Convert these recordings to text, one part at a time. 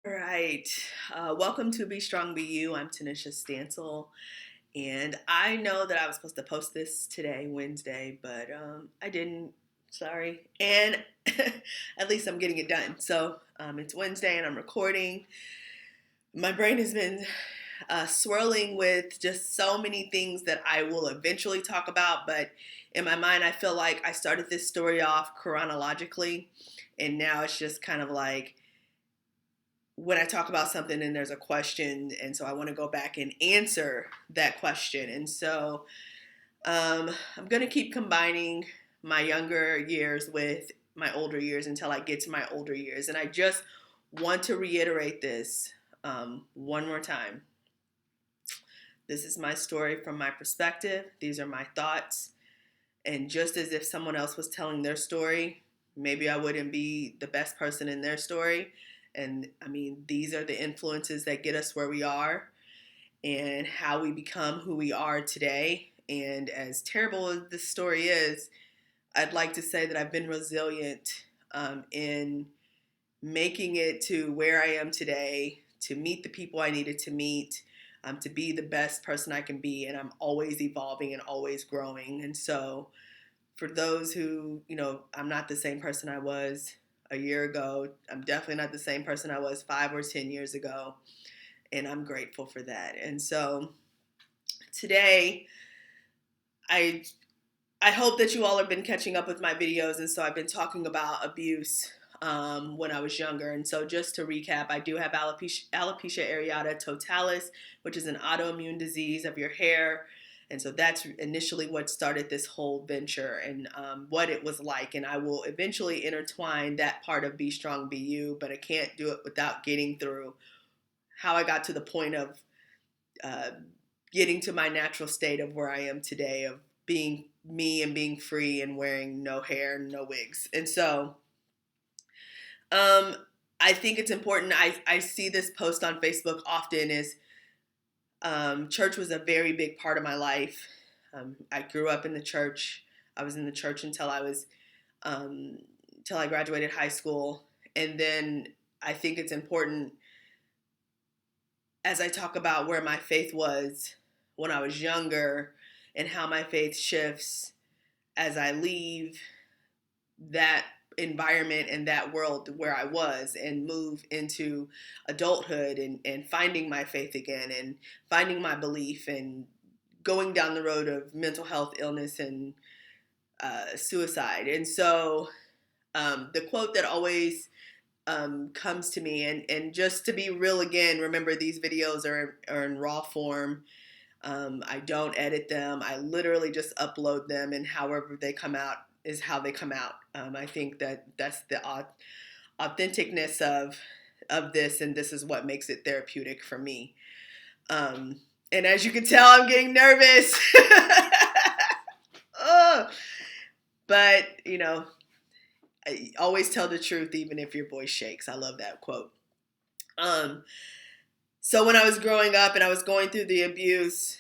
All right. Welcome to Be Strong Be You. I'm Tanisha Stansel. And I know that I was supposed to post this today, Wednesday, but I didn't. Sorry. And at least I'm getting it done. So it's Wednesday and I'm recording. My brain has been swirling with just so many things that I will eventually talk about. But in my mind, I feel like I started this story off chronologically. And now it's just kind of like, when I talk about something and there's a question, and so I want to go back and answer that question. And so I'm going to keep combining my younger years with my older years until I get to my older years. And I just want to reiterate this one more time. This is my story from my perspective. These are my thoughts. And just as if someone else was telling their story, maybe I wouldn't be the best person in their story. And I mean, these are the influences that get us where we are and how we become who we are today. And as terrible as this story is, I'd like to say that I've been resilient in making it to where I am today, to meet the people I needed to meet, to be the best person I can be. And I'm always evolving and always growing. And so, for those who, I'm not the same person I was a year ago. I'm definitely not the same person I was 5 or 10 years ago. And I'm grateful for that. And so today, I I hope that you all have been catching up with my videos. And so I've been talking about abuse when I was younger. And so just to recap, I do have alopecia areata totalis, which is an autoimmune disease of your hair. And so that's initially what started this whole venture and what it was like. And I will eventually intertwine that part of Be Strong, Be You, but I can't do it without getting through how I got to the point of uh, getting to my natural state of where I am today, of being me and being free and wearing no hair, no wigs. And so um, I think it's important. I see this post on Facebook often is church was a very big part of my life. I grew up in the church. I was in the church until I graduated high school. And then I think it's important as I talk about where my faith was when I was younger and how my faith shifts as I leave that environment and that world where I was and move into adulthood and finding my faith again and finding my belief and going down the road of mental health illness and suicide. And so the quote that always comes to me, and just to be real again, remember these videos are in raw form. I don't edit them. I literally just upload them, and however they come out is how they come out. I think that's the authenticness of this, and this is what makes it therapeutic for me. And as you can tell, I'm getting nervous. Oh, but I always tell the truth, even if your voice shakes. I love that quote. Um, so when I was growing up and I was going through the abuse,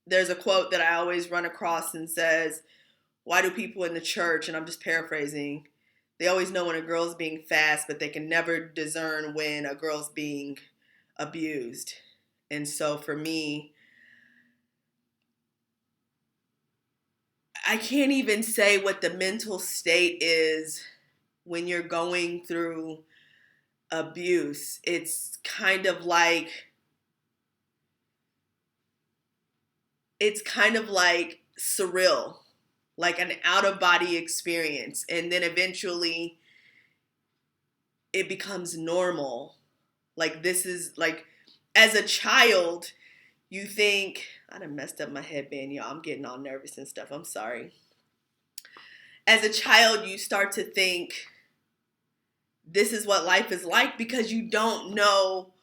there's a quote that I always run across and says, why do people in the church, and I'm just paraphrasing, they always know when a girl's being fast, but they can never discern when a girl's being abused. And so for me, I can't even say what the mental state is when you're going through abuse. It's kind of like surreal, like an out of body experience. And then eventually it becomes normal. Like, this is like, as a child, you think, I done messed up my headband, y'all. I'm getting all nervous and stuff. I'm sorry. As a child, you start to think this is what life is like because you don't know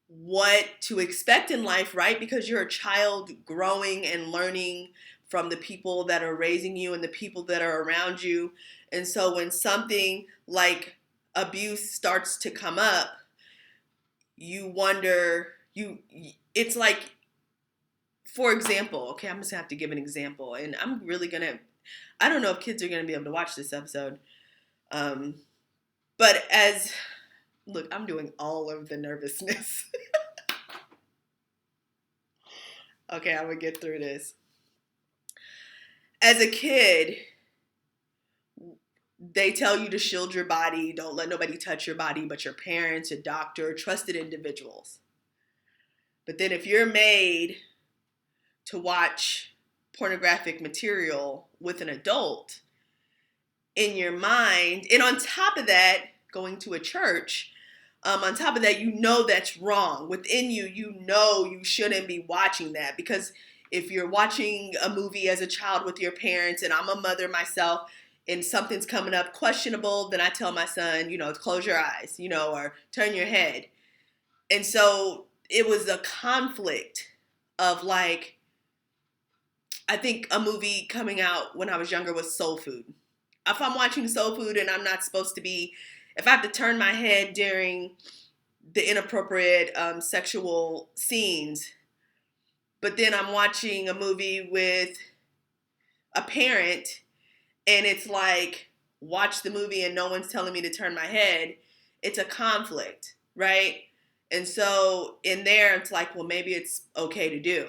what to expect in life, right? Because you're a child growing and learning from the people that are raising you and the people that are around you. And so when something like abuse starts to come up, you wonder, it's like, for example, okay, I'm just gonna have to give an example, and I don't know if kids are gonna be able to watch this episode, but as Look, I'm doing all of the nervousness. Okay, I'm gonna get through this. As a kid, they tell you to shield your body, don't let nobody touch your body but your parents, your doctor, trusted individuals. But then if you're made to watch pornographic material with an adult, in your mind, and on top of that, going to a church, on top of that, you know that's wrong. Within you, you know you shouldn't be watching that, because if you're watching a movie as a child with your parents, and I'm a mother myself, and something's coming up questionable, then I tell my son, close your eyes, or turn your head. And so it was a conflict of like, I think a movie coming out when I was younger was Soul Food. If I'm watching Soul Food and I'm not supposed to be, if I have to turn my head during the inappropriate sexual scenes, but then I'm watching a movie with a parent and it's like, watch the movie and no one's telling me to turn my head, it's a conflict, right? And so in there, it's like, well, maybe it's okay to do.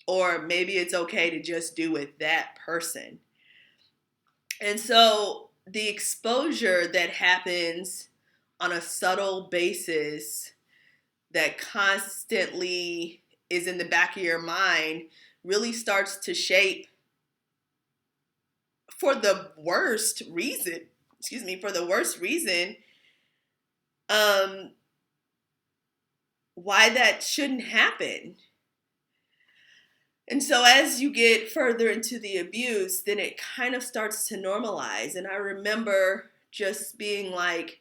Or maybe it's okay to just do with that person. And so the exposure that happens on a subtle basis that constantly is in the back of your mind really starts to shape, for the worst reason, why that shouldn't happen. And so as you get further into the abuse, then it kind of starts to normalize. And I remember just being like,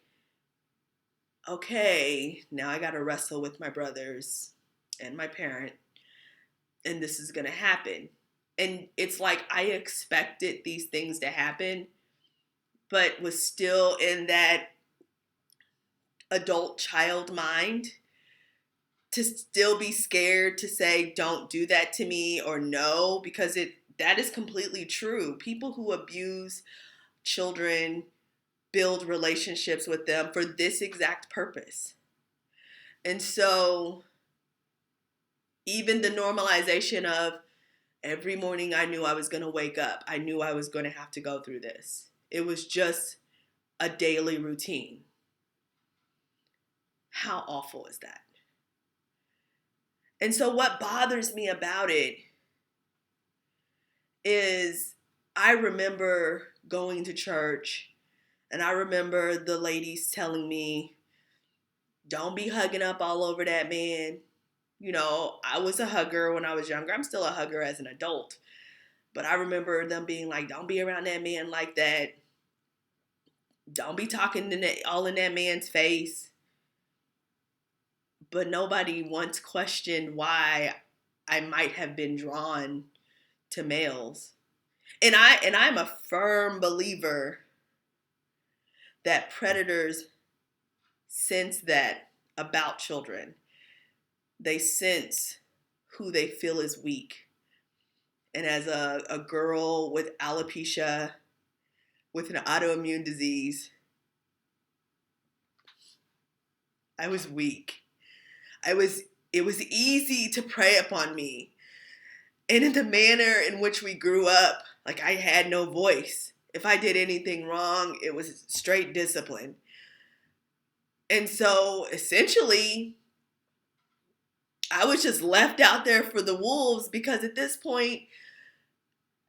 okay, now I got to wrestle with my brothers and my parent, and this is going to happen. And it's like I expected these things to happen, but was still in that adult child mind to still be scared to say, don't do that to me, or no, because that is completely true. People who abuse children build relationships with them for this exact purpose. And so even the normalization of every morning I knew I was going to wake up, I knew I was going to have to go through this. It was just a daily routine. How awful is that? And so what bothers me about it is I remember going to church and I remember the ladies telling me, don't be hugging up all over that man. I was a hugger when I was younger. I'm still a hugger as an adult. But I remember them being like, don't be around that man like that. Don't be talking all in that man's face. But nobody once questioned why I might have been drawn to males. And I'm a firm believer that predators sense that about children. They sense who they feel is weak. And as a girl with alopecia, with an autoimmune disease, I was weak. It was easy to prey upon me. And in the manner in which we grew up, like I had no voice. If I did anything wrong, it was straight discipline. And so essentially, I was just left out there for the wolves, because at this point,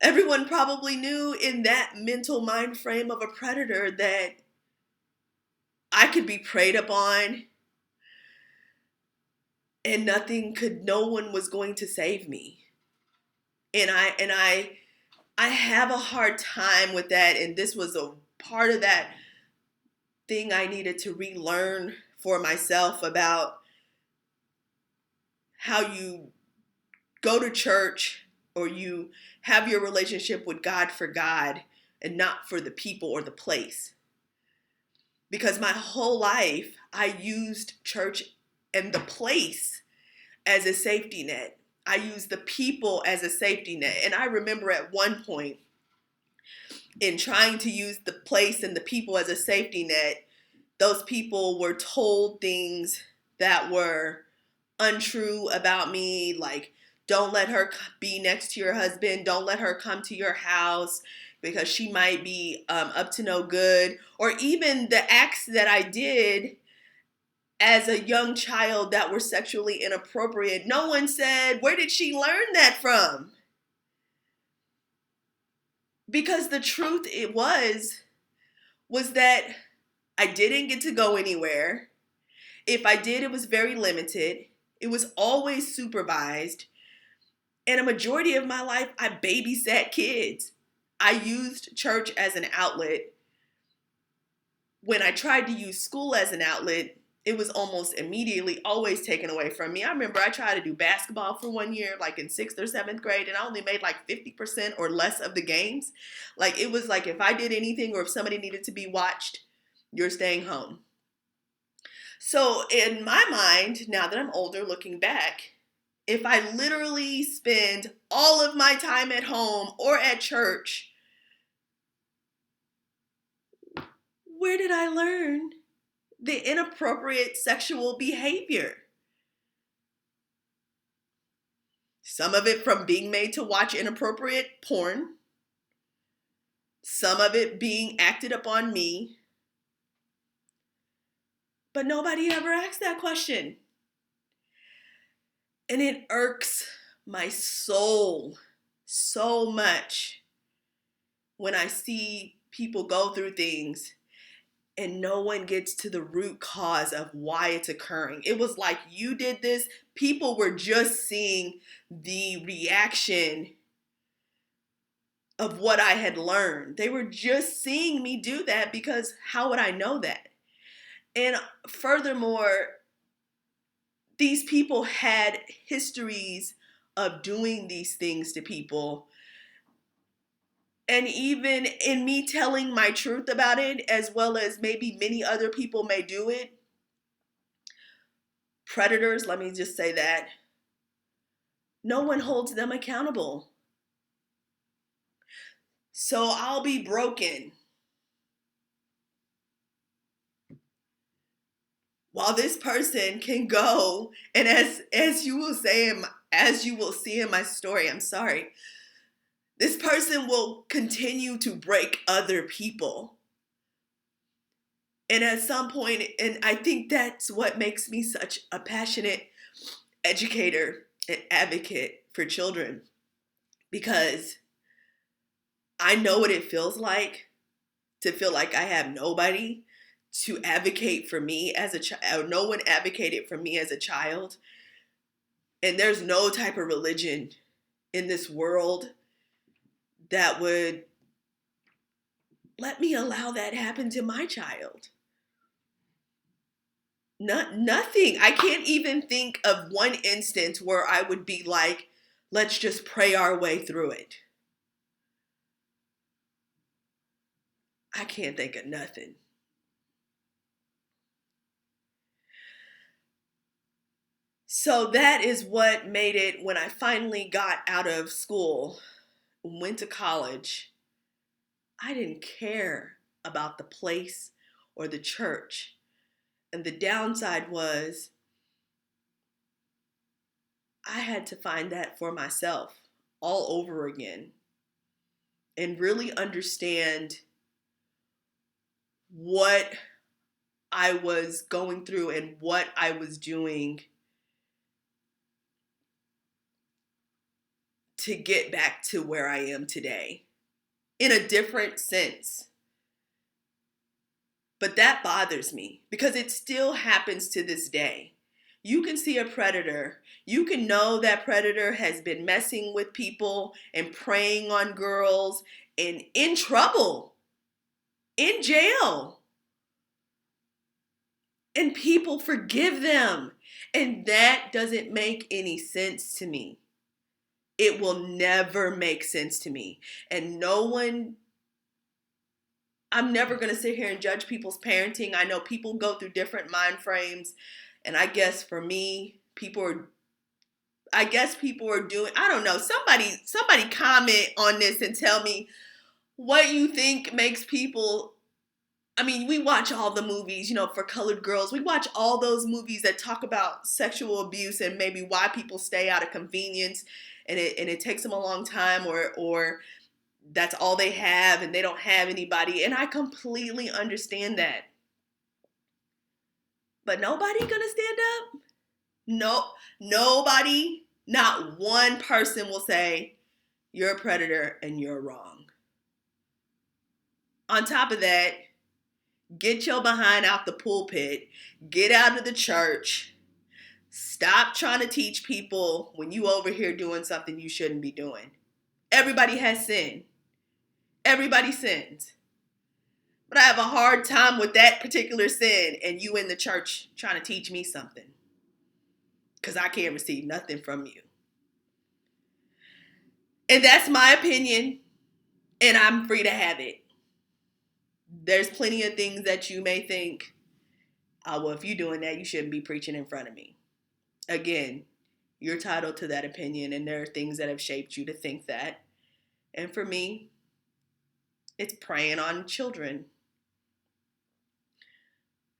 everyone probably knew in that mental mind frame of a predator that I could be preyed upon and no one was going to save me. And I have a hard time with that. And this was a part of that thing I needed to relearn for myself about how you go to church or you have your relationship with God for God and not for the people or the place. Because my whole life, I used church and the place as a safety net. I used the people as a safety net. And I remember at one point, in trying to use the place and the people as a safety net, those people were told things that were untrue about me, like don't let her be next to your husband, don't let her come to your house because she might be up to no good, or even the acts that I did as a young child that were sexually inappropriate. No one said, where did she learn that from? Because the truth was that I didn't get to go anywhere. If I did, it was very limited. It was always supervised. And a majority of my life, I babysat kids. I used church as an outlet. When I tried to use school as an outlet, it was almost immediately always taken away from me. I remember I tried to do basketball for 1 year, like in 6th or 7th grade, and I only made like 50% or less of the games. Like it was like if I did anything or if somebody needed to be watched, you're staying home. So in my mind, now that I'm older, looking back, if I literally spend all of my time at home or at church, where did I learn the inappropriate sexual behavior? Some of it from being made to watch inappropriate porn, some of it being acted upon me, but nobody ever asked that question. And it irks my soul so much when I see people go through things and no one gets to the root cause of why it's occurring. It was like you did this. People were just seeing the reaction of what I had learned. They were just seeing me do that because how would I know that? And furthermore, these people had histories of doing these things to people. And even in me telling my truth about it, as well as maybe many other people may do it, predators, let me just say that, no one holds them accountable. So I'll be broken while this person can go, and as you will see in my story, I'm sorry, this person will continue to break other people. And at some point, and I think that's what makes me such a passionate educator and advocate for children, because I know what it feels like to feel like I have nobody to advocate for me as a child. No one advocated for me as a child. And there's no type of religion in this world that would let me allow that happen to my child. Nothing. I can't even think of one instance where I would be like, let's just pray our way through it. I can't think of nothing. So that is what made it, when I finally got out of school, went to college, I didn't care about the place or the church. And the downside was I had to find that for myself all over again and really understand what I was going through and what I was doing to get back to where I am today in a different sense. But that bothers me because it still happens to this day. You can see a predator. You can know that predator has been messing with people and preying on girls and in trouble, in jail. And people forgive them. And that doesn't make any sense to me. It will never make sense to me. And I'm never going to sit here and judge people's parenting. I know people go through different mind frames. And I guess for me, people are doing, I don't know, somebody comment on this and tell me what you think makes people I mean, we watch all the movies, for colored girls. We watch all those movies that talk about sexual abuse and maybe why people stay out of convenience, and it takes them a long time, or that's all they have and they don't have anybody. And I completely understand that. But nobody gonna stand up? No, nobody, not one person will say, you're a predator and you're wrong. On top of that, get your behind out the pulpit, get out of the church, stop trying to teach people when you over here doing something you shouldn't be doing. Everybody has sin. Everybody sins. But I have a hard time with that particular sin and you in the church trying to teach me something. Because I can't receive nothing from you. And that's my opinion, and I'm free to have it. There's plenty of things that you may think, oh, well, if you're doing that, you shouldn't be preaching in front of me. Again, you're entitled to that opinion, and there are things that have shaped you to think that. And for me, it's preying on children.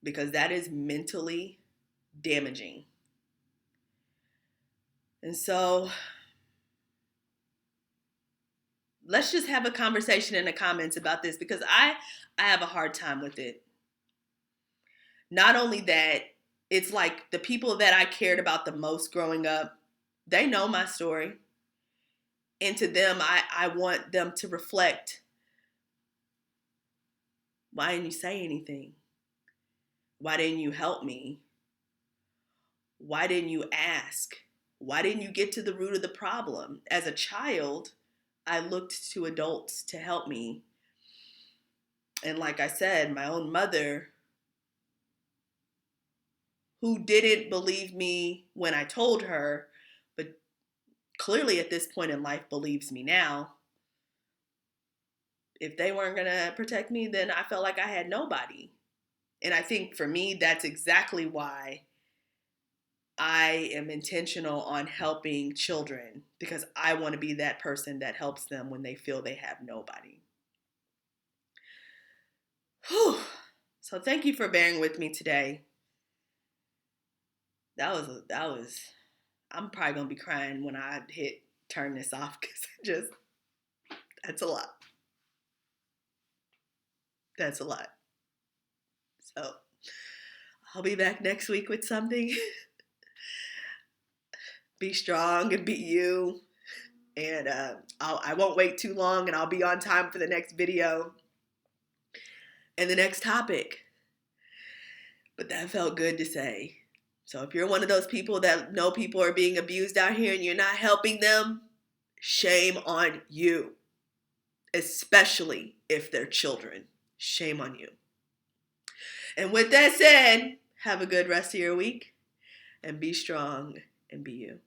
Because that is mentally damaging. And so let's just have a conversation in the comments about this, because I have a hard time with it. Not only that, it's like the people that I cared about the most growing up, they know my story. And to them, I want them to reflect, why didn't you say anything? Why didn't you help me? Why didn't you ask? Why didn't you get to the root of the problem? As a child, I looked to adults to help me. And like I said, my own mother, who didn't believe me when I told her, but clearly at this point in life believes me now. If they weren't going to protect me, then I felt like I had nobody. And I think for me, that's exactly why I am intentional on helping children, because I want to be that person that helps them when they feel they have nobody. Whew. So thank you for bearing with me today. That was, I'm probably going to be crying when I hit turn this off, because that's a lot. That's a lot. So I'll be back next week with something. Be strong and be you. And I won't wait too long, and I'll be on time for the next video and the next topic. But that felt good to say. So if you're one of those people that know people are being abused out here and you're not helping them, shame on you. Especially if they're children. Shame on you. And with that said, have a good rest of your week, and be strong and be you.